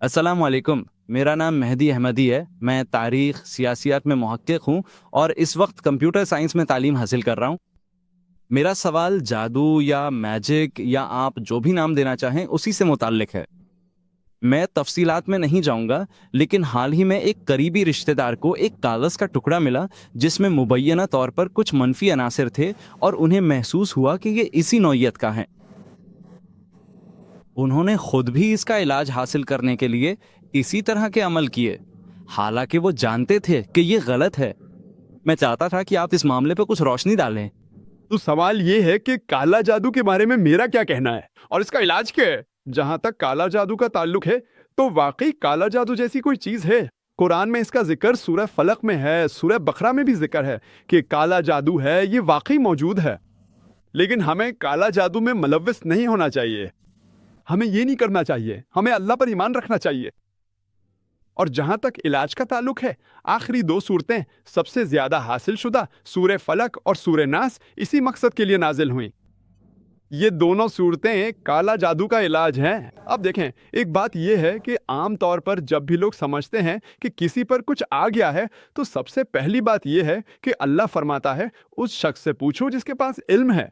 السلام علیکم، میرا نام مہدی احمدی ہے۔ میں تاریخ سیاسیات میں محقق ہوں اور اس وقت کمپیوٹر سائنس میں تعلیم حاصل کر رہا ہوں۔ میرا سوال جادو یا میجک یا آپ جو بھی نام دینا چاہیں اسی سے متعلق ہے۔ میں تفصیلات میں نہیں جاؤں گا، لیکن حال ہی میں ایک قریبی رشتہ دار کو ایک کاغذ کا ٹکڑا ملا جس میں مبینہ طور پر کچھ منفی عناصر تھے اور انہیں محسوس ہوا کہ یہ اسی نوعیت کا ہے۔ انہوں نے خود بھی اس کا علاج حاصل کرنے کے لیے اسی طرح کے عمل کیے، حالانکہ وہ جانتے تھے کہ یہ غلط ہے۔ میں چاہتا تھا کہ آپ اس معاملے پہ کچھ روشنی ڈالیں۔ تو سوال یہ ہے کہ کالا جادو کے بارے میں میرا کیا کہنا ہے اور اس کا علاج کیا ہے؟ جہاں تک کالا جادو کا تعلق ہے تو واقعی کالا جادو جیسی کوئی چیز ہے۔ قرآن میں اس کا ذکر سورہ فلق میں ہے، سورہ بقرہ میں بھی ذکر ہے کہ کالا جادو ہے، یہ واقعی موجود ہے۔ لیکن ہمیں کالا جادو میں ملوث نہیں ہونا چاہیے، ہمیں یہ نہیں کرنا چاہیے، ہمیں اللہ پر ایمان رکھنا چاہیے۔ اور جہاں تک علاج کا تعلق ہے، آخری دو صورتیں سب سے زیادہ حاصل شدہ سورہ فلق اور سورہ ناس اسی مقصد کے لیے نازل ہوئیں۔ یہ دونوں صورتیں کالا جادو کا علاج ہیں۔ اب دیکھیں، ایک بات یہ ہے کہ عام طور پر جب بھی لوگ سمجھتے ہیں کہ کسی پر کچھ آ گیا ہے تو سب سے پہلی بات یہ ہے کہ اللہ فرماتا ہے اس شخص سے پوچھو جس کے پاس علم ہے۔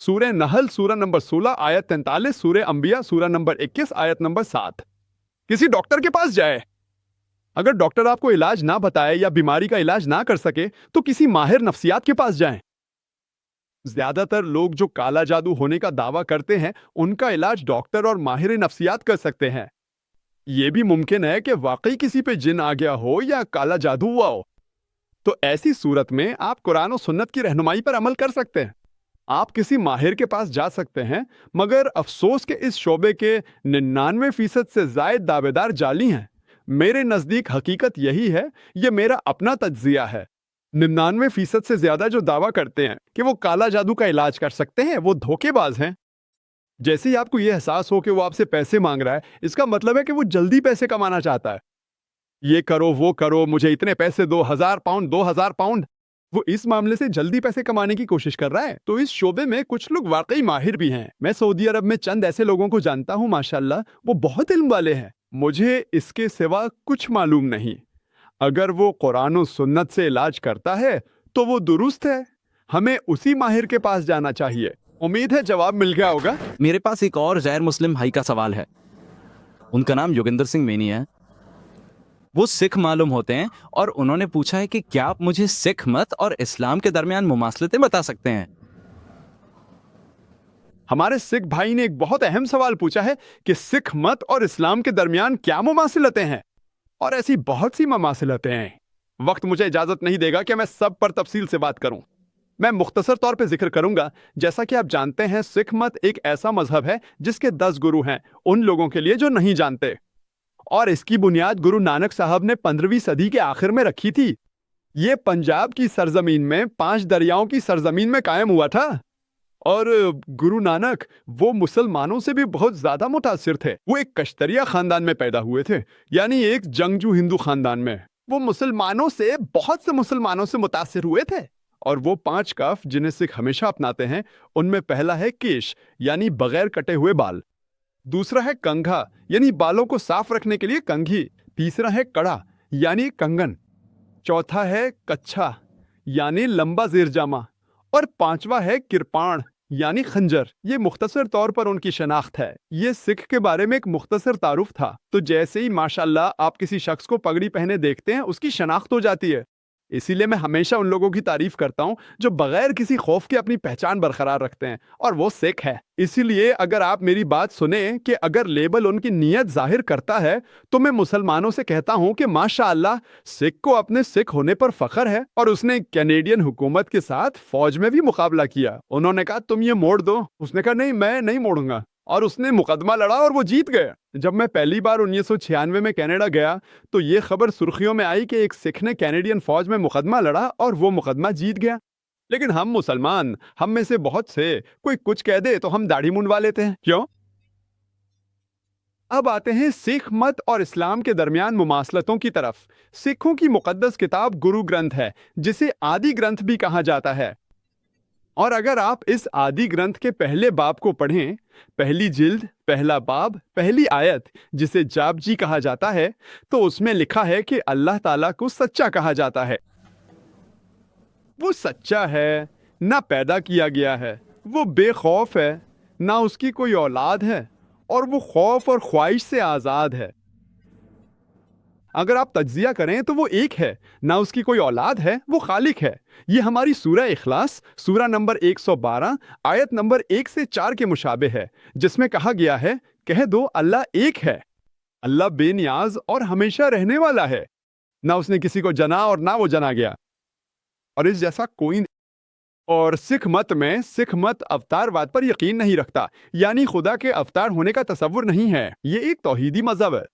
سورہ نحل سورہ نمبر 16 آیت 43، سورہ انبیاء سورہ نمبر 21 آیت نمبر 7۔ کسی ڈاکٹر کے پاس جائے، اگر ڈاکٹر آپ کو علاج نہ بتائے یا بیماری کا علاج نہ کر سکے تو کسی ماہر نفسیات کے پاس جائیں۔ زیادہ تر لوگ جو کالا جادو ہونے کا دعویٰ کرتے ہیں ان کا علاج ڈاکٹر اور ماہر نفسیات کر سکتے ہیں۔ یہ بھی ممکن ہے کہ واقعی کسی پہ جن آ گیا ہو یا کالا جادو ہوا ہو، تو ایسی صورت میں آپ قرآن و سنت کی رہنمائی پر عمل کر سکتے ہیں۔ آپ کسی ماہر کے پاس جا سکتے ہیں، مگر افسوس کہ اس شعبے کے 99% سے زائد دعوے دار جعلی ہیں۔ میرے نزدیک حقیقت یہی ہے، یہ میرا اپنا تجزیہ ہے۔ 99% سے زیادہ جو دعویٰ کرتے ہیں کہ وہ کالا جادو کا علاج کر سکتے ہیں، وہ دھوکے باز ہیں۔ جیسے ہی آپ کو یہ احساس ہو کہ وہ آپ سے پیسے مانگ رہا ہے، اس کا مطلب ہے کہ وہ جلدی پیسے کمانا چاہتا ہے۔ یہ کرو، وہ کرو، مجھے اتنے پیسے دو، 1000 پاؤنڈ، 2000 پاؤنڈ۔ وہ اس معاملے سے جلدی پیسے کمانے کی کوشش کر رہا ہے۔ تو اس شعبے میں کچھ لوگ واقعی ماہر بھی ہیں۔ میں سعودی عرب میں چند ایسے لوگوں کو جانتا ہوں، ماشاءاللہ وہ بہت علم والے ہیں۔ مجھے اس کے سوا کچھ معلوم نہیں۔ اگر وہ قرآن و سنت سے علاج کرتا ہے تو وہ درست ہے، ہمیں اسی ماہر کے پاس جانا چاہیے۔ امید ہے جواب مل گیا ہوگا۔ میرے پاس ایک اور غیر مسلم بھائی کا سوال ہے۔ ان کا نام یوگندر سنگھ مینی ہے۔ وہ سکھ معلوم ہوتے ہیں اور انہوں نے پوچھا ہے کہ کیا آپ مجھے سکھ مت اور اسلام کے درمیان مماثلتیں بتا سکتے ہیں؟ ہمارے سکھ بھائی نے ایک بہت اہم سوال پوچھا ہے کہ سکھ مت اور اسلام کے درمیان کیا مماثلتیں ہیں، اور ایسی بہت سی مماثلتیں ہیں۔ وقت مجھے اجازت نہیں دے گا کہ میں سب پر تفصیل سے بات کروں۔ میں مختصر طور پہ ذکر کروں گا۔ جیسا کہ آپ جانتے ہیں، سکھ مت ایک ایسا مذہب ہے جس کے 10 گرو ہیں، ان لوگوں کے لیے جو نہیں جانتے، اور اس کی بنیاد گرو نانک صاحب نے 15ویں صدی کے آخر میں رکھی تھی۔ یہ پنجاب کی سرزمین میں 5 دریاؤں کی سرزمین میں قائم ہوا تھا، اور گرو نانک وہ مسلمانوں سے بھی بہت زیادہ متاثر تھے۔ وہ ایک کشتریہ خاندان میں پیدا ہوئے تھے، یعنی ایک جنگجو ہندو خاندان میں۔ وہ بہت سے مسلمانوں سے متاثر ہوئے تھے، اور وہ 5 کاف جنہیں سکھ ہمیشہ اپناتے ہیں، ان میں پہلا ہے کیش، یعنی بغیر کٹے ہوئے بال۔ دوسرا ہے کنگھا، یعنی بالوں کو صاف رکھنے کے لیے کنگھی۔ تیسرا ہے کڑا، یعنی کنگن۔ چوتھا ہے کچھا، یعنی لمبا زیر جامہ، اور 5واں ہے کرپان، یعنی خنجر۔ یہ مختصر طور پر ان کی شناخت ہے۔ یہ سکھ کے بارے میں ایک مختصر تعارف تھا۔ تو جیسے ہی ماشاءاللہ آپ کسی شخص کو پگڑی پہنے دیکھتے ہیں، اس کی شناخت ہو جاتی ہے۔ اسی لیے میں ہمیشہ ان لوگوں کی تعریف کرتا ہوں جو بغیر کسی خوف کے اپنی پہچان برقرار رکھتے ہیں، اور وہ سکھ ہے۔ اسی لیے اگر آپ میری بات سنیں کہ اگر لیبل ان کی نیت ظاہر کرتا ہے، تو میں مسلمانوں سے کہتا ہوں کہ ماشاءاللہ سکھ کو اپنے سکھ ہونے پر فخر ہے، اور اس نے کینیڈین حکومت کے ساتھ فوج میں بھی مقابلہ کیا۔ انہوں نے کہا تم یہ موڑ دو، اس نے کہا نہیں، میں نہیں موڑوں گا، اور اس نے مقدمہ لڑا اور وہ جیت گئے۔ جب میں پہلی بار 1996 میں کینیڈا گیا تو یہ خبر سرخیوں میں آئی کہ ایک سکھ نے کینیڈین فوج میں مقدمہ لڑا اور وہ مقدمہ جیت گیا۔ لیکن ہم مسلمان، ہم میں سے بہت سے، کوئی کچھ کہہ دے تو ہم داڑھی منڈوا لیتے ہیں، کیوں؟ اب آتے ہیں سکھ مت اور اسلام کے درمیان مماثلتوں کی طرف۔ سکھوں کی مقدس کتاب گرو گرنتھ ہے، جسے آدی گرنتھ بھی کہا جاتا ہے۔ اور اگر آپ اس آدی گرنتھ کے پہلے باب کو پڑھیں، پہلی جلد، پہلا باب، پہلی آیت، جسے جاپجی کہا جاتا ہے، تو اس میں لکھا ہے کہ اللہ تعالیٰ کو سچا کہا جاتا ہے۔ وہ سچا ہے، نہ پیدا کیا گیا ہے، وہ بے خوف ہے، نہ اس کی کوئی اولاد ہے، اور وہ خوف اور خواہش سے آزاد ہے۔ اگر آپ تجزیہ کریں تو وہ ایک ہے، نہ اس کی کوئی اولاد ہے، وہ خالق ہے۔ یہ ہماری سورہ اخلاص، سورہ نمبر 112، آیت نمبر 1 سے 4 کے مشابہ ہے، جس میں کہا گیا ہے، کہہ دو اللہ ایک ہے، اللہ بے نیاز اور ہمیشہ رہنے والا ہے، نہ اس نے کسی کو جنا اور نہ وہ جنا گیا، اور اس جیسا کوئی نہیں۔ اور سکھ مت اوتار واد پر یقین نہیں رکھتا، یعنی خدا کے اوتار ہونے کا تصور نہیں ہے۔ یہ ایک توحیدی مذہب ہے۔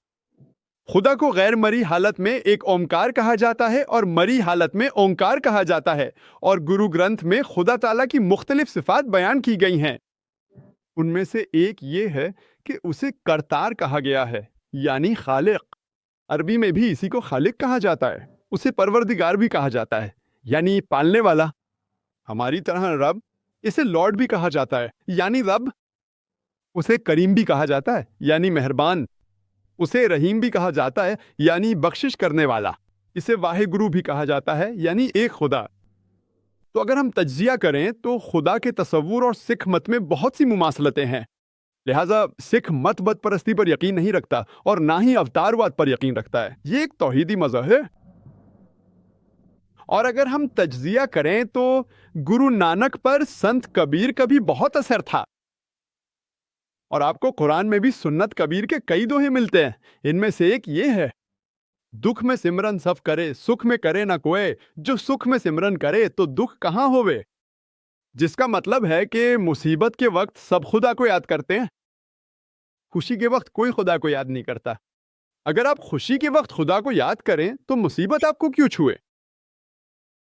خدا کو غیر مری حالت میں ایک اومکار کہا جاتا ہے اور مری حالت میں اونکار کہا جاتا ہے، اور گرو گرنتھ میں خدا تعالیٰ کی مختلف صفات بیان کی گئی ہیں۔ ان میں سے ایک یہ ہے کہ اسے کرتار کہا گیا ہے، یعنی خالق۔ عربی میں بھی اسی کو خالق کہا جاتا ہے۔ اسے پروردگار بھی کہا جاتا ہے، یعنی پالنے والا۔ ہماری طرح رب، اسے لارڈ بھی کہا جاتا ہے، یعنی رب۔ اسے کریم بھی کہا جاتا ہے، یعنی مہربان۔ اسے رحیم بھی کہا جاتا ہے، یعنی بخشش کرنے والا۔ اسے واحد گرو بھی کہا جاتا ہے، یعنی ایک خدا۔ تو اگر ہم تجزیہ کریں تو خدا کے تصور اور سکھ مت میں بہت سی مماثلتیں ہیں، لہٰذا سکھ مت بت پرستی پر یقین نہیں رکھتا اور نہ ہی اوتار واد پر یقین رکھتا ہے۔ یہ ایک توحیدی مذہب ہے۔ اور اگر ہم تجزیہ کریں تو گرو نانک پر سنت کبیر کا بھی بہت اثر تھا، اور آپ کو قرآن میں بھی سنت کبیر کے کئی دوہے ملتے ہیں۔ ان میں سے ایک یہ ہے، دکھ میں سمرن سب کرے، سکھ میں کرے نہ کوئے، جو سکھ میں سمرن کرے تو دکھ کہاں ہوئے، جس کا مطلب ہے کہ مصیبت کے وقت سب خدا کو یاد کرتے ہیں، خوشی کے وقت کوئی خدا کو یاد نہیں کرتا۔ اگر آپ خوشی کے وقت خدا کو یاد کریں تو مصیبت آپ کو کیوں چھوئے؟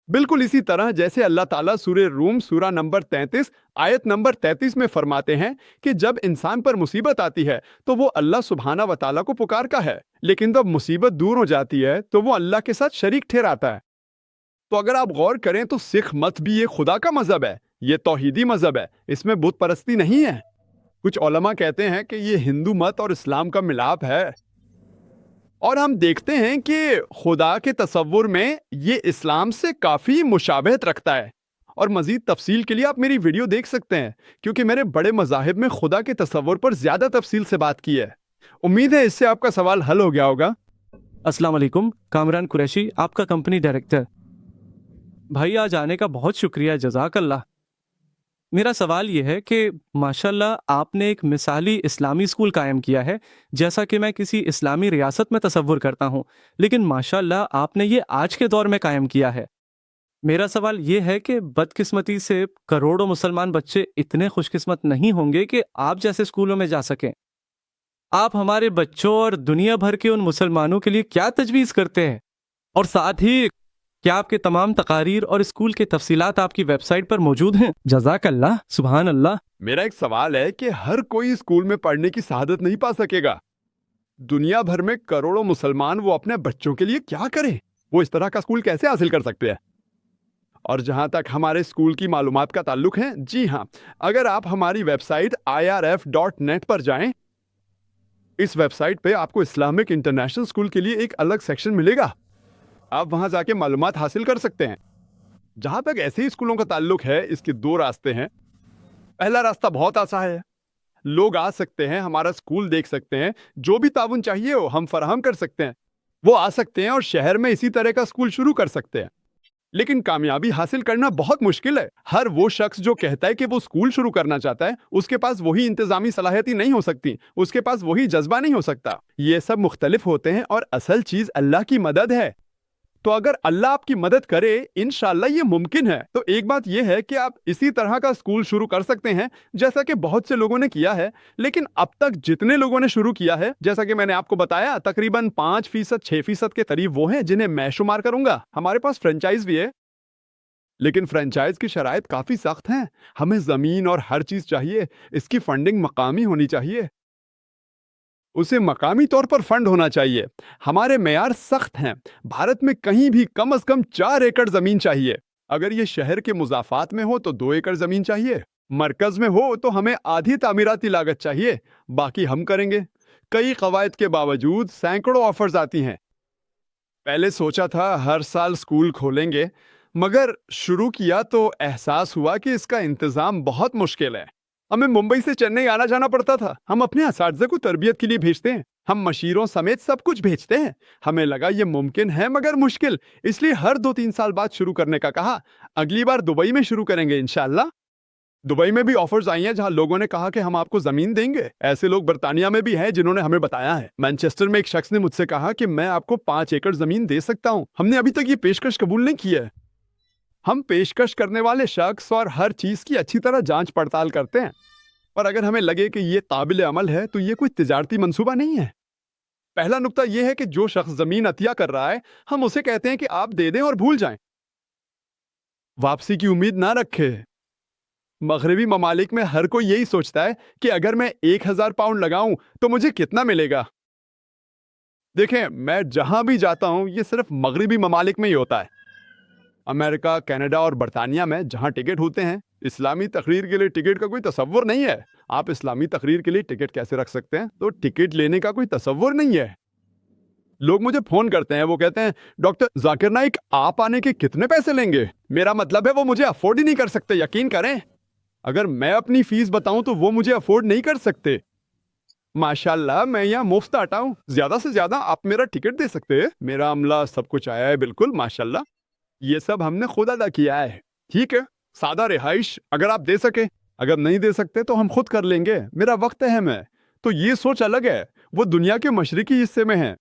بالکل اسی طرح جیسے اللہ تعالیٰ سورہ روم سورہ نمبر 33 آیت نمبر 33 میں فرماتے ہیں کہ جب انسان پر مصیبت آتی ہے تو وہ اللہ سبحانہ و تعالیٰ کو پکارتا ہے، لیکن جب مصیبت دور ہو جاتی ہے تو وہ اللہ کے ساتھ شریک ٹھہراتا ہے۔ تو اگر آپ غور کریں تو سکھ مت بھی یہ خدا کا مذہب ہے، یہ توحیدی مذہب ہے، اس میں بت پرستی نہیں ہے۔ کچھ علماء کہتے ہیں کہ یہ ہندو مت اور اسلام کا ملاپ ہے، اور ہم دیکھتے ہیں کہ خدا کے تصور میں یہ اسلام سے کافی مشابہت رکھتا ہے۔ اور مزید تفصیل کے لیے آپ میری ویڈیو دیکھ سکتے ہیں، کیونکہ میں نے بڑے مذاہب میں خدا کے تصور پر زیادہ تفصیل سے بات کی ہے۔ امید ہے اس سے آپ کا سوال حل ہو گیا ہوگا۔ السلام علیکم، کامران قریشی، آپ کا کمپنی ڈائریکٹر۔ بھائی آج آنے کا بہت شکریہ، جزاک اللہ۔ میرا سوال یہ ہے کہ ماشاءاللہ آپ نے ایک مثالی اسلامی اسکول قائم کیا ہے، جیسا کہ میں کسی اسلامی ریاست میں تصور کرتا ہوں، لیکن ماشاءاللہ آپ نے یہ آج کے دور میں قائم کیا ہے۔ میرا سوال یہ ہے کہ بدقسمتی سے کروڑوں مسلمان بچے اتنے خوش قسمت نہیں ہوں گے کہ آپ جیسے اسکولوں میں جا سکیں۔ آپ ہمارے بچوں اور دنیا بھر کے ان مسلمانوں کے لیے کیا تجویز کرتے ہیں؟ اور ساتھ ہی کیا آپ کے تمام تقاریر اور اسکول کی تفصیلات آپ کی ویب سائٹ پر موجود ہیں؟ جزاک اللہ، سبحان اللہ۔ میرا ایک سوال ہے کہ ہر کوئی اسکول میں پڑھنے کی سعادت نہیں پا سکے گا۔ دنیا بھر میں کروڑوں مسلمان وہ اپنے بچوں کے لیے کیا کریں؟ وہ اس طرح کا اسکول کیسے حاصل کر سکتے ہیں؟ اور جہاں تک ہمارے اسکول کی معلومات کا تعلق ہے، جی ہاں، اگر آپ ہماری ویب سائٹ irf.net پر جائیں، اس ویب سائٹ پہ آپ کو اسلامک انٹرنیشنل اسکول کے لیے ایک الگ سیکشن ملے گا۔ آپ وہاں جا کے معلومات حاصل کر سکتے ہیں۔ جہاں تک ایسے ہی اسکولوں کا تعلق ہے، اس کے دو راستے ہیں۔ پہلا راستہ بہت آسان ہے، لوگ آ سکتے ہیں، ہمارا اسکول دیکھ سکتے ہیں، جو بھی تعاون چاہیے ہو ہم فراہم کر سکتے ہیں۔ وہ آ سکتے ہیں اور شہر میں اسی طرح کا اسکول شروع کر سکتے ہیں۔ لیکن کامیابی حاصل کرنا بہت مشکل ہے۔ ہر وہ شخص جو کہتا ہے کہ وہ اسکول شروع کرنا چاہتا ہے، اس کے پاس وہی انتظامی صلاحیتیں نہیں ہو سکتی، اس کے پاس وہی جذبہ نہیں ہو سکتا۔ یہ سب مختلف ہوتے ہیں اور اصل چیز اللہ کی مدد ہے۔ تو اگر اللہ آپ کی مدد کرے، انشاءاللہ یہ ممکن ہے۔ تو ایک بات یہ ہے کہ آپ اسی طرح کا اسکول شروع کر سکتے ہیں جیسا کہ بہت سے لوگوں نے کیا ہے، لیکن اب تک جتنے لوگوں نے شروع کیا ہے، جیسا کہ میں نے آپ کو بتایا، تقریباً 5%، 6% کے قریب وہ ہیں جنہیں میں شمار کروں گا۔ ہمارے پاس فرنچائز بھی ہے، لیکن فرنچائز کی شرائط کافی سخت ہیں۔ ہمیں زمین اور ہر چیز چاہیے، اس کی فنڈنگ مقامی ہونی چاہیے، اسے مقامی طور پر فنڈ ہونا چاہیے۔ ہمارے معیار سخت ہیں، بھارت میں کہیں بھی کم از کم 4 ایکڑ زمین چاہیے۔ اگر یہ شہر کے مضافات میں ہو تو 2 ایکڑ زمین چاہیے، مرکز میں ہو تو ہمیں آدھی تعمیراتی لاگت چاہیے، باقی ہم کریں گے۔ کئی قواعد کے باوجود سینکڑوں آفرز آتی ہیں۔ پہلے سوچا تھا ہر سال اسکول کھولیں گے، مگر شروع کیا تو احساس ہوا کہ اس کا انتظام بہت مشکل ہے۔ ہمیں ممبئی سے چنئی آنا جانا پڑتا تھا۔ ہم اپنے اساتذہ کو تربیت کے لیے بھیجتے ہیں، ہم مشیروں سمیت سب کچھ بھیجتے ہیں۔ ہمیں لگا یہ ممکن ہے مگر مشکل، اس لیے ہر 2-3 سال بعد شروع کرنے کا کہا۔ اگلی بار دبئی میں شروع کریں گے انشاءاللہ۔ دبئی میں بھی آفرز آئی ہیں جہاں لوگوں نے کہا کہ ہم آپ کو زمین دیں گے۔ ایسے لوگ برطانیہ میں بھی ہیں جنہوں نے ہمیں بتایا ہے۔ مانچسٹر میں ایک شخص نے مجھ سے کہا کہ میں آپ کو 5 ایکڑ زمین دے سکتا ہوں۔ ہم نے ابھی تک یہ پیشکش قبول نہیں کی ہے۔ ہم پیشکش کرنے والے شخص اور ہر چیز کی اچھی طرح جانچ پڑتال کرتے ہیں، اور اگر ہمیں لگے کہ یہ قابل عمل ہے تو یہ کوئی تجارتی منصوبہ نہیں ہے۔ پہلا نقطہ یہ ہے کہ جو شخص زمین عطیہ کر رہا ہے ہم اسے کہتے ہیں کہ آپ دے دیں اور بھول جائیں، واپسی کی امید نہ رکھے۔ مغربی ممالک میں ہر کوئی یہی سوچتا ہے کہ اگر میں 1000 پاؤنڈ لگاؤں تو مجھے کتنا ملے گا۔ دیکھیں، میں جہاں بھی جاتا ہوں یہ صرف مغربی ممالک میں ہی ہوتا ہے۔ امریکہ، کینیڈا اور برطانیہ میں جہاں ٹکٹ ہوتے ہیں، اسلامی تقریر کے لیے ٹکٹ کا کوئی تصور نہیں ہے۔ آپ اسلامی تقریر کے لیے ٹکٹ کیسے رکھ سکتے ہیں؟ تو ٹکٹ لینے کا کوئی تصور نہیں ہے۔ لوگ مجھے فون کرتے ہیں، وہ کہتے ہیں ڈاکٹر ذاکر نائک آپ آنے کے کتنے پیسے لیں گے؟ میرا مطلب ہے وہ مجھے افورڈ ہی نہیں کر سکتے، یقین کریں۔ اگر میں اپنی فیس بتاؤں تو وہ مجھے افورڈ نہیں کر سکتے۔ ماشاءاللہ میں یہاں مفت آتا ہوں، زیادہ سے زیادہ آپ میرا ٹکٹ دے سکتے ہیں۔ میرا عملہ سب کچھ آیا ہے، بالکل ماشاءاللہ۔ یہ سب ہم نے خود ادا کیا ہے۔ ٹھیک ہے، سادہ رہائش اگر آپ دے سکے، اگر نہیں دے سکتے تو ہم خود کر لیں گے، میرا وقت اہم ہے۔ تو یہ سوچ الگ ہے، وہ دنیا کے مشرقی حصے میں ہے،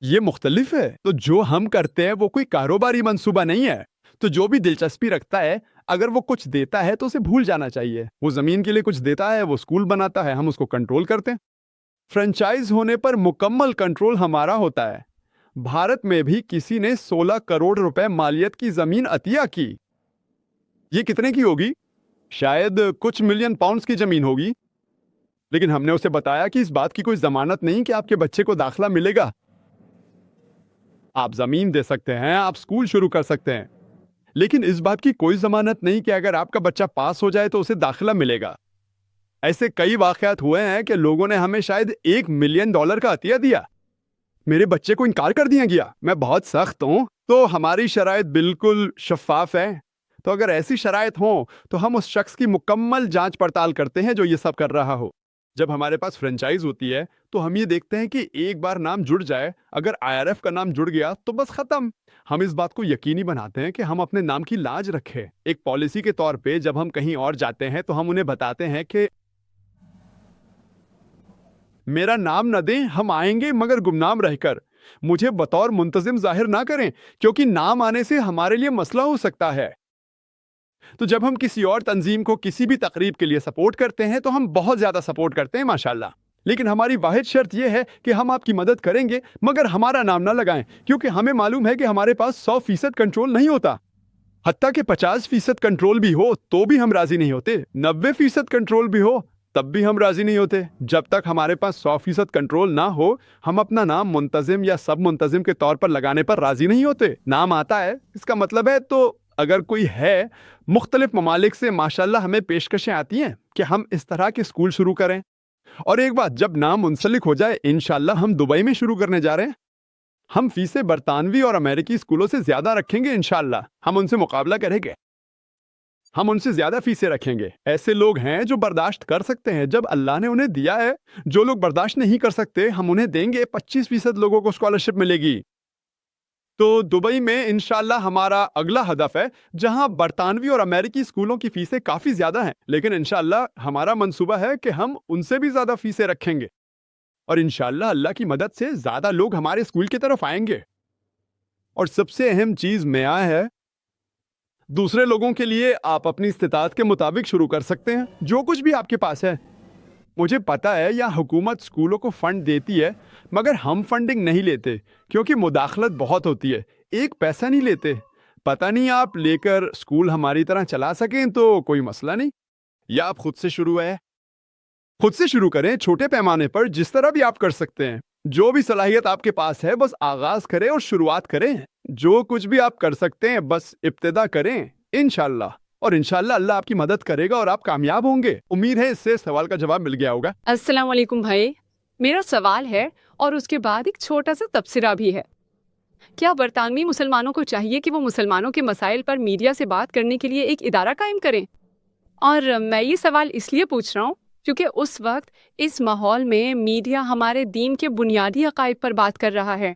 یہ مختلف ہے۔ تو جو ہم کرتے ہیں وہ کوئی کاروباری منصوبہ نہیں ہے۔ تو جو بھی دلچسپی رکھتا ہے اگر وہ کچھ دیتا ہے تو اسے بھول جانا چاہیے۔ وہ زمین کے لیے کچھ دیتا ہے، وہ اسکول بناتا ہے، ہم اس کو کنٹرول کرتے ہیں۔ فرنچائز ہونے پر مکمل کنٹرول ہمارا ہوتا ہے۔ بھارت میں بھی کسی نے 16 کروڑ روپے مالیت کی زمین عطیہ کی۔ یہ کتنے کی ہوگی؟ شاید کچھ ملین پاؤنڈز کی زمین ہوگی، لیکن ہم نے اسے بتایا کہ اس بات کی کوئی ضمانت نہیں کہ آپ کے بچے کو داخلہ ملے گا۔ آپ زمین دے سکتے ہیں، آپ اسکول شروع کر سکتے ہیں، لیکن اس بات کی کوئی ضمانت نہیں کہ اگر آپ کا بچہ پاس ہو جائے تو اسے داخلہ ملے گا۔ ایسے کئی واقعات ہوئے ہیں کہ لوگوں نے ہمیں شاید $1 ملین کا عطیہ دیا، میرے بچے کو انکار کر دیا گیا۔ میں بہت سخت ہوں، تو ہماری شرائط بالکل شفاف ہے۔ تو اگر ایسی شرائط ہوں تو ہم اس شخص کی مکمل جانچ پڑتال کرتے ہیں جو یہ سب کر رہا ہو۔ جب ہمارے پاس فرنچائز ہوتی ہے تو ہم یہ دیکھتے ہیں کہ ایک بار نام جڑ جائے، اگر IRF کا نام جڑ گیا تو بس ختم۔ ہم اس بات کو یقینی بناتے ہیں کہ ہم اپنے نام کی لاج رکھیں۔ ایک پالیسی کے طور پہ جب ہم کہیں اور جاتے ہیں تو ہم انہیں بتاتے ہیں کہ میرا نام نہ دیں، ہم آئیں گے مگر گمنام رہ کر۔ مجھے بطور منتظم ظاہر نہ کریں کیونکہ نام آنے سے ہمارے لیے مسئلہ ہو سکتا ہے۔ تو جب ہم کسی اور تنظیم کو کسی بھی تقریب کے لیے سپورٹ کرتے ہیں تو ہم بہت زیادہ سپورٹ کرتے ہیں ماشاءاللہ، لیکن ہماری واحد شرط یہ ہے کہ ہم آپ کی مدد کریں گے مگر ہمارا نام نہ لگائیں، کیونکہ ہمیں معلوم ہے کہ ہمارے پاس 100% کنٹرول نہیں ہوتا۔ حتیٰ کہ 50% کنٹرول بھی ہو تو بھی ہم راضی نہیں ہوتے، 90% کنٹرول بھی ہو تب بھی ہم راضی نہیں ہوتے۔ جب تک ہمارے پاس 100% کنٹرول نہ ہو ہم اپنا نام منتظم یا سب منتظم کے طور پر لگانے پر راضی نہیں ہوتے۔ نام آتا ہے، اس کا مطلب ہے، تو اگر کوئی ہے، مختلف ممالک سے ماشاءاللہ ہمیں پیشکشیں آتی ہیں کہ ہم اس طرح کے اسکول شروع کریں، اور ایک بات جب نام منسلک ہو جائے انشاءاللہ ہم دبئی میں شروع کرنے جا رہے ہیں۔ ہم فیسیں برطانوی اور امریکی اسکولوں سے زیادہ رکھیں گے انشاءاللہ، ہم ان سے مقابلہ کریں گے، ہم ان سے زیادہ فیسیں رکھیں گے۔ ایسے لوگ ہیں جو برداشت کر سکتے ہیں جب اللہ نے انہیں دیا ہے، جو لوگ برداشت نہیں کر سکتے ہم انہیں دیں گے۔ 25% لوگوں کو اسکالرشپ ملے گی۔ تو دبئی میں انشاءاللہ ہمارا اگلا ہدف ہے، جہاں برطانوی اور امریکی اسکولوں کی فیسیں کافی زیادہ ہیں، لیکن انشاءاللہ ہمارا منصوبہ ہے کہ ہم ان سے بھی زیادہ فیسیں رکھیں گے، اور انشاءاللہ اللہ کی مدد سے زیادہ لوگ ہمارے اسکول کی طرف آئیں گے۔ اور سب سے اہم چیز معیار ہے، دوسرے لوگوں کے لیے آپ اپنی استطاعت کے مطابق شروع کر سکتے ہیں، جو کچھ بھی آپ کے پاس ہے۔ مجھے پتا ہے یا حکومت اسکولوں کو فنڈ دیتی ہے، مگر ہم فنڈنگ نہیں لیتے کیونکہ مداخلت بہت ہوتی ہے، ایک پیسہ نہیں لیتے۔ پتہ نہیں آپ لے کر اسکول ہماری طرح چلا سکیں تو کوئی مسئلہ نہیں، یا آپ خود سے شروع کریں، چھوٹے پیمانے پر جس طرح بھی آپ کر سکتے ہیں۔ جو بھی صلاحیت آپ کے پاس ہے بس آغاز کریں اور شروعات کریں. جو کچھ بھی آپ کر سکتے ہیں بس ابتدا کریں انشاءاللہ. اور انشاءاللہ اللہ آپ کی مدد کرے گا اور آپ کامیاب ہوں گے. امید ہے اس سے سوال کا جواب مل گیا ہوگا. السلام علیکم بھائی، میرا سوال ہے اور اس کے بعد ایک چھوٹا سا تبصرہ بھی ہے. کیا برطانوی مسلمانوں کو چاہیے کہ وہ مسلمانوں کے مسائل پر میڈیا سے بات کرنے کے لیے ایک ادارہ قائم کریں؟ اور میں یہ سوال اس لیے پوچھ رہا ہوں کیونکہ اس وقت اس ماحول میں میڈیا ہمارے دین کے بنیادی عقائد پر بات کر رہا ہے،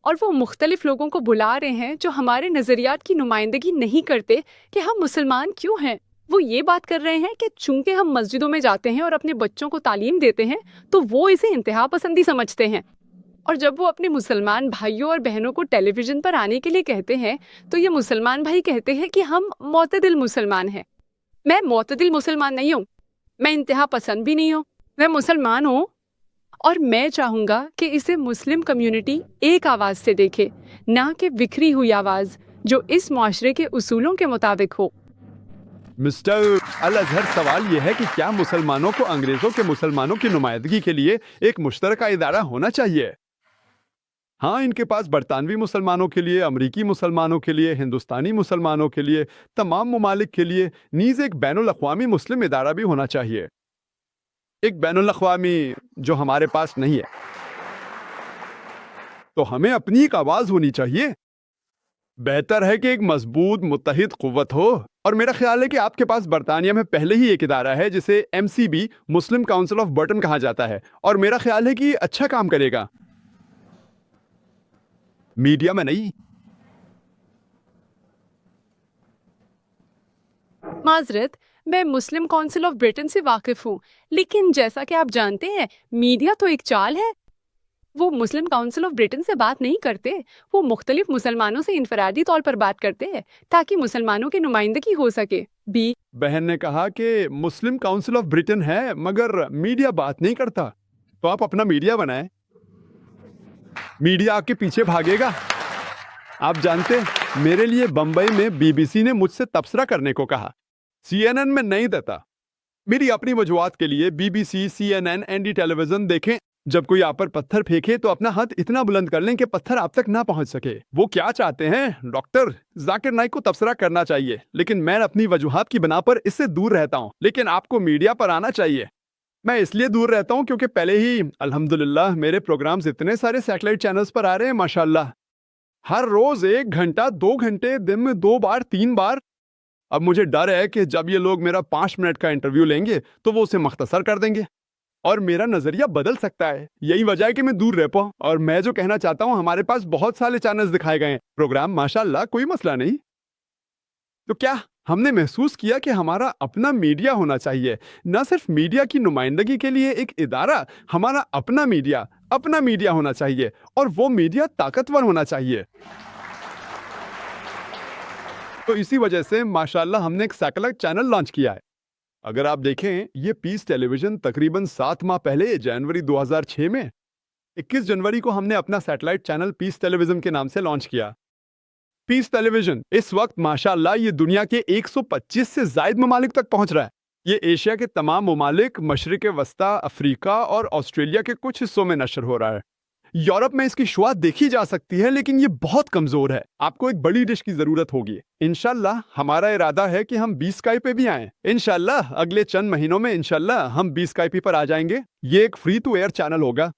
اور وہ مختلف لوگوں کو بلا رہے ہیں جو ہمارے نظریات کی نمائندگی نہیں کرتے کہ ہم مسلمان کیوں ہیں. وہ یہ بات کر رہے ہیں کہ چونکہ ہم مسجدوں میں جاتے ہیں اور اپنے بچوں کو تعلیم دیتے ہیں تو وہ اسے انتہا پسندی سمجھتے ہیں، اور جب وہ اپنے مسلمان بھائیوں اور بہنوں کو ٹیلی ویژن پر آنے کے لیے کہتے ہیں تو یہ مسلمان بھائی کہتے ہیں کہ ہم معتدل مسلمان ہیں. میں معتدل مسلمان نہیں ہوں، میں انتہا پسند بھی نہیں ہوں، میں مسلمان ہوں، اور میں چاہوں گا کہ اسے مسلم کمیونٹی ایک آواز سے دیکھے، نہ کہ بکھری ہوئی آواز جو اس معاشرے کے اصولوں کے مطابق ہو. مسٹر الازہر، سوال یہ ہے کہ کیا مسلمانوں کو انگریزوں کے مسلمانوں کی نمائندگی کے لیے ایک مشترکہ ادارہ ہونا چاہیے؟ ہاں، ان کے پاس برطانوی مسلمانوں کے لیے، امریکی مسلمانوں کے لیے، ہندوستانی مسلمانوں کے لیے، تمام ممالک کے لیے نیز ایک بین الاقوامی مسلم ادارہ بھی ہونا چاہیے. ایک بین الاقوامی جو ہمارے پاس نہیں ہے. تو ہمیں اپنی ایک آواز ہونی چاہیے. بہتر ہے کہ ایک مضبوط متحد قوت ہو، اور میرا خیال ہے کہ آپ کے پاس برطانیہ میں پہلے ہی ایک ادارہ ہے جسے MCB Muslim Council of Britain کہا جاتا ہے، اور میرا خیال ہے کہ یہ اچھا کام کرے گا. میڈیا میں نہیں. معذرت، میں مسلم کونسل آف برٹن سے واقف ہوں، لیکن جیسا کہ آپ جانتے ہیں میڈیا تو ایک چال ہے. وہ مسلم کونسل آف برٹن سے بات نہیں کرتے، وہ مختلف مسلمانوں سے انفرادی طور پر بات کرتے ہیں تاکہ مسلمانوں کی نمائندگی ہو سکے. بہن نے کہا کہ مسلم کاؤنسل آف برٹن ہے مگر میڈیا بات نہیں کرتا. تو آپ اپنا میڈیا بنائیں. میڈیا آپ کے پیچھے بھاگے گا. آپ جانتے میرے لیے بمبئی میں BBC نے مجھ سے تبصرہ کرنے کو کہا. CNN میں نہیں دیتا. میری اپنی وجوہات کے لیے BBC, CNN, ND ٹیلی ویژن دیکھیں. جب کوئی آپ پر پتھر پھینکے تو اپنا ہاتھ اتنا بلند کر لیں کہ پتھر آپ تک نہ پہنچ سکے. وہ کیا چاہتے ہیں؟ ڈاکٹر ذاکر نائک کو تبصرہ کرنا چاہیے، لیکن میں اپنی وجوہات کی بنا پر اس سے دور رہتا ہوں. لیکن آپ کو میڈیا پر آنا چاہیے. میں اس لیے دور رہتا ہوں کیونکہ پہلے ہی الحمدللہ میرے پروگرامز اتنے سارے سیٹلائٹ چینلز پر آ رہے ہیں ماشاءاللہ. ہر روز 1 گھنٹہ 2 گھنٹے، دن میں 2 بار 3 بار. اب مجھے ڈر ہے کہ جب یہ لوگ میرا 5 منٹ کا انٹرویو لیں گے تو وہ اسے مختصر کر دیں گے اور میرا نظریہ بدل سکتا ہے. یہی وجہ ہے کہ میں دور رہ پاؤں. اور میں جو کہنا چاہتا ہوں، ہمارے پاس بہت سارے چینلز دکھائے گئے ہیں، پروگرام ماشاءاللہ، کوئی مسئلہ نہیں. تو کیا ہم نے محسوس کیا کہ ہمارا اپنا میڈیا ہونا چاہیے؟ نہ صرف میڈیا کی نمائندگی کے لیے ایک ادارہ، ہمارا اپنا میڈیا ہونا چاہیے، اور وہ میڈیا طاقتور ہونا چاہیے. تو اسی وجہ سے ماشاءاللہ ہم نے ایک سیٹلائٹ چینل لانچ کیا ہے. اگر آپ دیکھیں یہ پیس ٹیلی ویژن تقریباً 7 ماہ پہلے جنوری 2006 میں 21 جنوری کو ہم نے اپنا سیٹلائٹ چینل پیس ٹیلی ویژن کے نام سے لانچ کیا. پیس ٹیلی ویژن اس وقت ماشاءاللہ یہ دنیا کے 125 سے زائد ممالک تک پہنچ رہا ہے. یہ ایشیا کے تمام ممالک، مشرق وسطیٰ، افریقہ اور آسٹریلیا کے کچھ حصوں میں نشر ہو رہا ہے. یورپ میں اس کی شعاع دیکھی جا سکتی ہے لیکن یہ بہت کمزور ہے. آپ کو ایک بڑی ڈش کی ضرورت ہوگی. انشاءاللہ ہمارا ارادہ ہے کہ ہم B-Sky پہ بھی آئیں. انشاءاللہ اگلے چند مہینوں میں انشاءاللہ ہم B-Sky پر آ جائیں گے. یہ ایک فری ٹو ایئر چینل ہوگا.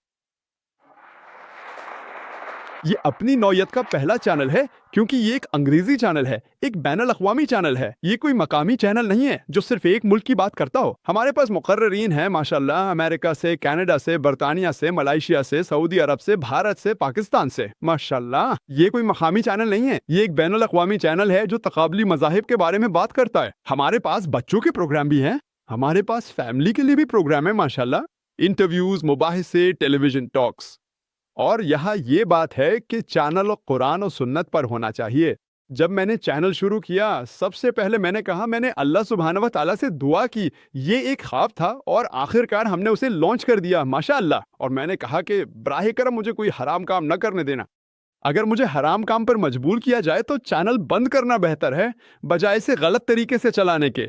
یہ اپنی نوعیت کا پہلا چینل ہے کیونکہ یہ ایک انگریزی چینل ہے، ایک بین الاقوامی چینل ہے. یہ کوئی مقامی چینل نہیں ہے جو صرف ایک ملک کی بات کرتا ہو. ہمارے پاس مقررین ہیں ماشاءاللہ، امریکہ سے، کینیڈا سے، برطانیہ سے، ملائیشیا سے، سعودی عرب سے، بھارت سے، پاکستان سے. ماشاءاللہ یہ کوئی مقامی چینل نہیں ہے، یہ ایک بین الاقوامی چینل ہے جو تقابلی مذاہب کے بارے میں بات کرتا ہے. ہمارے پاس بچوں کے پروگرام بھی ہیں، ہمارے پاس فیملی کے لیے بھی پروگرام ہے ماشاءاللہ. انٹرویوز، مباحثے، ٹیلی ویژن ٹاکس. اور یہاں یہ بات ہے کہ چینل قرآن و سنت پر ہونا چاہیے. جب میں نے چینل شروع کیا سب سے پہلے میں نے کہا، میں نے اللہ سبحانہ و تعالیٰ سے دعا کی. یہ ایک خواب تھا اور آخرکار ہم نے اسے لانچ کر دیا ماشاءاللہ. اور میں نے کہا کہ براہ کرم مجھے کوئی حرام کام نہ کرنے دینا. اگر مجھے حرام کام پر مجبور کیا جائے تو چینل بند کرنا بہتر ہے بجائے سے غلط طریقے سے چلانے کے.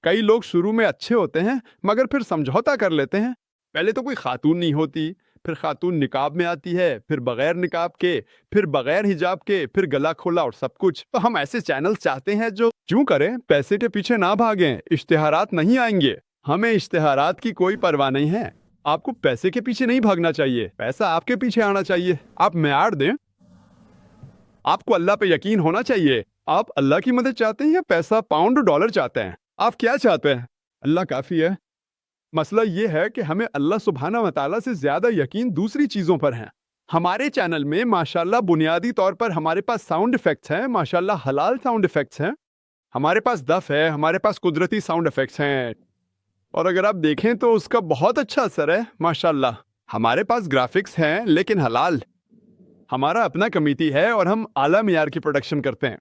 کئی لوگ شروع میں اچھے ہوتے ہیں مگر پھر سمجھوتا کر لیتے ہیں. پہلے تو کوئی خاتون نہیں ہوتی، پھر خاتون نقاب میں آتی ہے، پھر بغیر نقاب کے، پھر بغیر حجاب کے، پھر گلا کھولا اور سب کچھ۔ تو ہم ایسے چینل چاہتے ہیں جو کیوں کریں، پیسے کے پیچھے نہ بھاگیں، اشتہارات نہیں آئیں گے، ہمیں اشتہارات کی کوئی پرواہ نہیں ہے۔ آپ کو پیسے کے پیچھے نہیں بھاگنا چاہیے، پیسہ آپ کے پیچھے آنا چاہیے۔ آپ معیار دیں، آپ کو اللہ پہ یقین ہونا چاہیے۔ آپ اللہ کی مدد چاہتے ہیں یا پیسہ، پاؤنڈ، ڈالر چاہتے ہیں؟ آپ کیا چاہتے ہیں؟ اللہ کافی ہے۔ مسئلہ یہ ہے کہ ہمیں اللہ سبحانہ و تعالیٰ سے زیادہ یقین دوسری چیزوں پر ہے۔ ہمارے چینل میں ماشاءاللہ بنیادی طور پر ہمارے پاس ساؤنڈ ایفیکٹس ہیں، ماشاءاللہ حلال ساؤنڈ ایفیکٹس ہیں، ہمارے پاس دف ہے، ہمارے پاس قدرتی ساؤنڈ ایفیکٹس ہیں، اور اگر آپ دیکھیں تو اس کا بہت اچھا اثر ہے ماشاءاللہ۔ ہمارے پاس گرافکس ہیں لیکن حلال، ہمارا اپنا کمیٹی ہے اور ہم اعلیٰ معیار کی پروڈکشن کرتے ہیں۔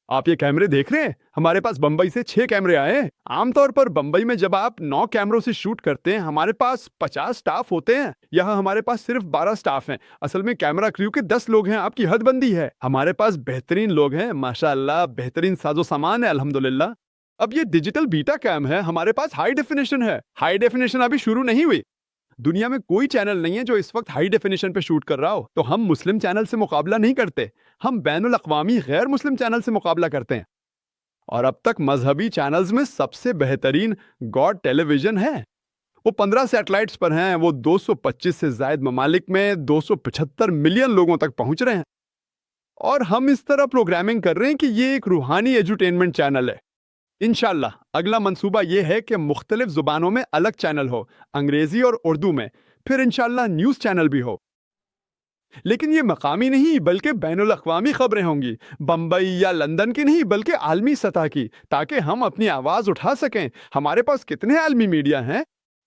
آپ یہ کیمرے دیکھ رہے ہیں، ہمارے پاس بمبئی سے 6 کیمرے آئے ہیں۔ عام طور پر بمبئی میں جب آپ 9 کیمروں سے شوٹ کرتے ہیں، ہمارے پاس 50 سٹاف ہوتے ہیں، یہاں ہمارے پاس صرف 12 سٹاف ہیں۔ اصل میں کیمرہ کریو کے 10 لوگ ہیں، آپ کی حد بندی ہے۔ ہمارے پاس بہترین لوگ ہیں ماشاءاللہ، بہترین ساز و سامان ہے الحمدللہ۔ اب یہ ڈیجیٹل بیٹا کیم ہے، ہمارے پاس ہائی ڈیفینیشن ہے۔ ہائی ڈیفینیشن ابھی شروع نہیں ہوئی، دنیا میں کوئی چینل نہیں ہے جو اس وقت ہائی ڈیفینیشن پہ شوٹ کر رہا ہو، تو ہم مسلم چینل سے مقابلہ نہیں کرتے، ہم بین الاقوامی غیر مسلم چینل سے مقابلہ کرتے ہیں۔ اور اب تک مذہبی چینلز میں سب سے بہترین گاڈ ٹیلی ویژن ہے، وہ 15 سیٹلائٹس پر ہیں، وہ 225 سے زائد ممالک میں 275 ملین لوگوں تک پہنچ رہے ہیں، اور ہم اس طرح پروگرامنگ کر رہے ہیں کہ یہ ایک روحانی ایجوٹینمنٹ چینل ہے۔ انشاءاللہ اگلا منصوبہ یہ ہے کہ مختلف زبانوں میں الگ چینل ہو، انگریزی اور اردو میں، پھر انشاءاللہ نیوز چینل بھی ہو، لیکن یہ مقامی نہیں بلکہ بین الاقوامی خبریں ہوں گی، بمبئی یا لندن کی نہیں بلکہ عالمی سطح کی، تاکہ ہم اپنی آواز اٹھا سکیں۔ ہمارے پاس کتنے عالمی میڈیا ہیں؟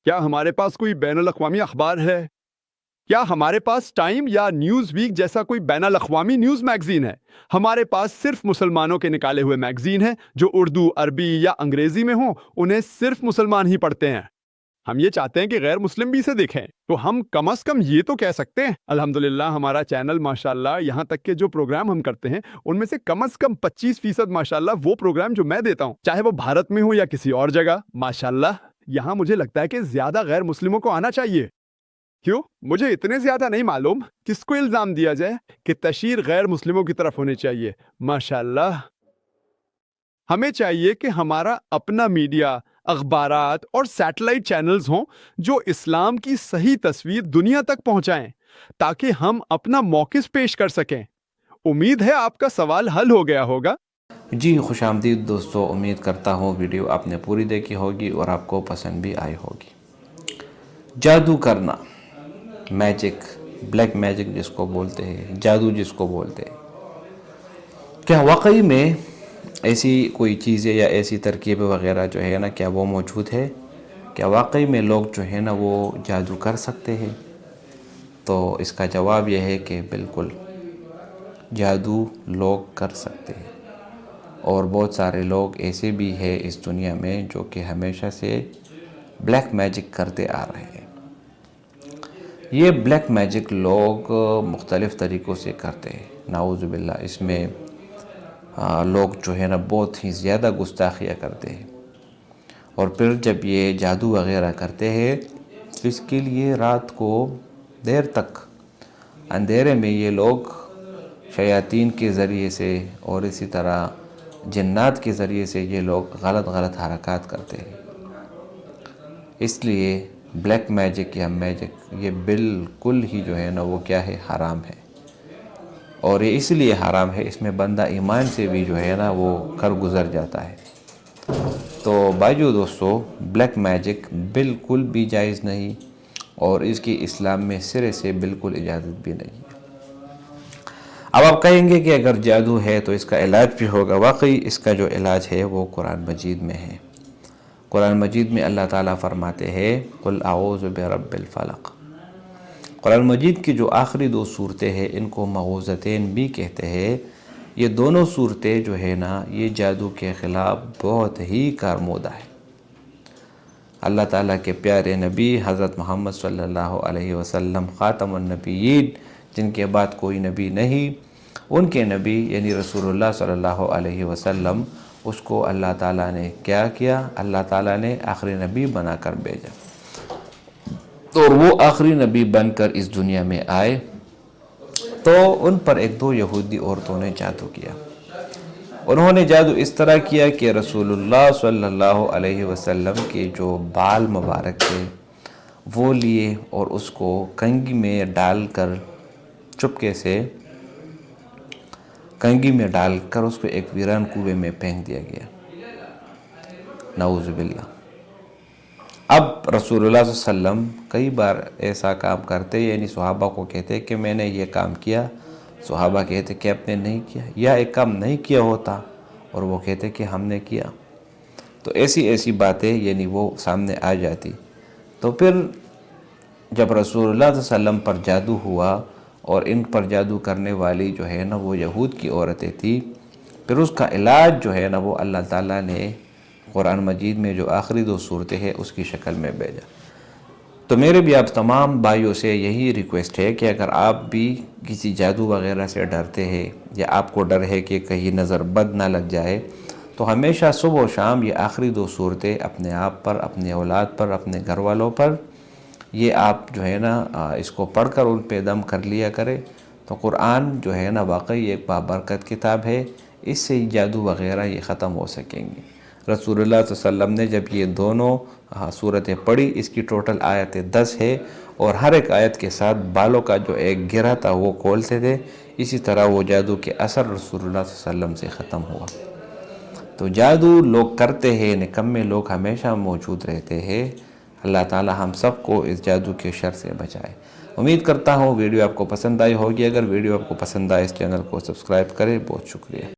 کیا ہمارے پاس کوئی بین الاقوامی اخبار ہے؟ کیا ہمارے پاس ٹائم یا نیوز ویک جیسا کوئی بین الاقوامی نیوز میگزین ہے؟ ہمارے پاس صرف مسلمانوں کے نکالے ہوئے میگزین ہیں جو اردو، عربی یا انگریزی میں ہوں، انہیں صرف مسلمان ہی پڑھتے ہیں۔ ہم یہ چاہتے ہیں کہ غیر مسلم بھی اسے دیکھیں، تو ہم کم از کم یہ تو کہہ سکتے ہیں الحمدللہ ہمارا چینل ماشاءاللہ، یہاں تک کہ جو پروگرام ہم کرتے ہیں ان میں سے کم از کم 25% ماشاءاللہ وہ پروگرام جو میں دیتا ہوں، چاہے وہ بھارت میں ہو یا کسی اور جگہ، ماشاءاللہ یہاں مجھے لگتا ہے کہ زیادہ غیر مسلموں کو آنا چاہیے۔ کیوں؟ مجھے اتنے زیادہ نہیں معلوم کس کو الزام دیا جائے کہ تشہیر غیر مسلموں کی طرف ہونی چاہیے۔ ماشاءاللہ ہمیں چاہیے کہ ہمارا اپنا میڈیا، اخبارات اور سیٹلائٹ چینلز ہوں جو اسلام کی صحیح تصویر دنیا تک پہنچائیں تاکہ ہم اپنا موقف پیش کر سکیں۔ امید ہے آپ کا سوال حل ہو گیا ہوگا۔ جی خوش آمدید دوستو، امید کرتا ہوں ویڈیو آپ نے پوری دیکھی ہوگی اور آپ کو پسند بھی آئی ہوگی۔ جادو کرنا، میجک، بلیک میجک جس کو بولتے ہیں، جادو جس کو بولتے ہیں، کیا واقعی میں ایسی کوئی چیزیں یا ایسی ترکیبیں وغیرہ جو ہے نا، کیا وہ موجود ہے؟ کیا واقعی میں لوگ جو ہے نا وہ جادو کر سکتے ہیں؟ تو اس کا جواب یہ ہے کہ بالکل جادو لوگ کر سکتے ہیں، اور بہت سارے لوگ ایسے بھی ہیں اس دنیا میں جو کہ ہمیشہ سے بلیک میجک کرتے آ رہے ہیں۔ یہ بلیک میجک لوگ مختلف طریقوں سے کرتے ہیں، نعوذ باللہ، اس میں لوگ جو ہے نا بہت ہی زیادہ گستاخیاں کرتے ہیں، اور پھر جب یہ جادو وغیرہ کرتے ہیں اس کے لیے رات کو دیر تک اندھیرے میں یہ لوگ شیاطین کے ذریعے سے اور اسی طرح جنات کے ذریعے سے یہ لوگ غلط حرکات کرتے ہیں۔ اس لیے بلیک میجک یا میجک یہ بالکل ہی جو ہے نا وہ کیا ہے، حرام ہے، اور یہ اس لیے حرام ہے، اس میں بندہ ایمان سے بھی جو ہے نا وہ کر گزر جاتا ہے۔ تو بھائیو دوستو، بلیک میجک بالکل بھی جائز نہیں، اور اس کی اسلام میں سرے سے بالکل اجازت بھی نہیں ہے۔ اب آپ کہیں گے کہ اگر جادو ہے تو اس کا علاج بھی ہوگا۔ واقعی اس کا جو علاج ہے وہ قرآن مجید میں ہے۔ قرآن مجید میں اللہ تعالیٰ فرماتے ہیں قُلْ أَعُوذُ بِرَبِّ الْفَلَقِ۔ قرآن مجید کی جو آخری 2 صورتیں ہیں ان کو معوذتین بھی کہتے ہیں۔ یہ دونوں صورتیں جو ہے نا یہ جادو کے خلاف بہت ہی کارمودہ ہے۔ اللہ تعالیٰ کے پیارے نبی حضرت محمد صلی اللہ علیہ وسلم خاتم النبیین، جن کے بعد کوئی نبی نہیں، ان کے نبی یعنی رسول اللہ صلی اللہ علیہ وسلم، اس کو اللہ تعالیٰ نے کیا کیا؟ اللہ تعالیٰ نے آخری نبی بنا کر بھیجا، اور وہ آخری نبی بن کر اس دنیا میں آئے تو ان پر ایک دو یہودی عورتوں نے جادو کیا. انہوں نے جادو اس طرح کیا کہ رسول اللہ صلی اللہ علیہ وسلم کے جو بال مبارک تھے وہ لیے اور اس کو کنگھی میں ڈال کر چپکے سے کنگھی میں ڈال کر اس کو ایک ویران کنویں میں پھینک دیا گیا. نعوذ باللہ. اب رسول اللہ صلی اللہ علیہ وسلم کئی بار ایسا کام کرتے، یعنی صحابہ کو کہتے کہ میں نے یہ کام کیا، صحابہ کہتے کہ آپ نے نہیں کیا، یا ایک کام نہیں کیا ہوتا اور وہ کہتے کہ ہم نے کیا. تو ایسی باتیں یعنی وہ سامنے آ جاتی. تو پھر جب رسول اللہ صلی اللہ علیہ وسلم پر جادو ہوا اور ان پر جادو کرنے والی جو ہے نا وہ یہود کی عورتیں تھیں، پھر اس کا علاج جو ہے نا وہ اللہ تعالیٰ نے قرآن مجید میں جو آخری 2 صورتیں ہیں اس کی شکل میں بھیجا. تو میرے بھی آپ تمام بھائیوں سے یہی ریکویسٹ ہے کہ اگر آپ بھی کسی جادو وغیرہ سے ڈرتے ہیں یا آپ کو ڈر ہے کہ کہیں نظر بد نہ لگ جائے، تو ہمیشہ صبح و شام یہ آخری 2 صورتیں اپنے آپ پر، اپنے اولاد پر، اپنے گھر والوں پر یہ آپ جو ہے نا اس کو پڑھ کر ان پہ دم کر لیا کرے. تو قرآن جو ہے نا واقعی ایک بابرکت کتاب ہے، اس سے جادو وغیرہ یہ ختم ہو سکیں گے. رسول اللہ صلی اللہ علیہ وسلم نے جب یہ دونوں صورتیں پڑھی، اس کی ٹوٹل آیتیں 10 ہے اور ہر ایک آیت کے ساتھ بالوں کا جو ایک گرہ تھا وہ کھولتے تھے. اسی طرح وہ جادو کے اثر رسول اللہ صلی اللہ علیہ وسلم سے ختم ہوا. تو جادو لوگ کرتے ہیں، نکمے لوگ ہمیشہ موجود رہتے ہیں. اللہ تعالی ہم سب کو اس جادو کے شر سے بچائے. امید کرتا ہوں ویڈیو آپ کو پسند آئی ہوگی. اگر ویڈیو آپ کو پسند آئے اس چینل کو سبسکرائب کریں. بہت شکریہ.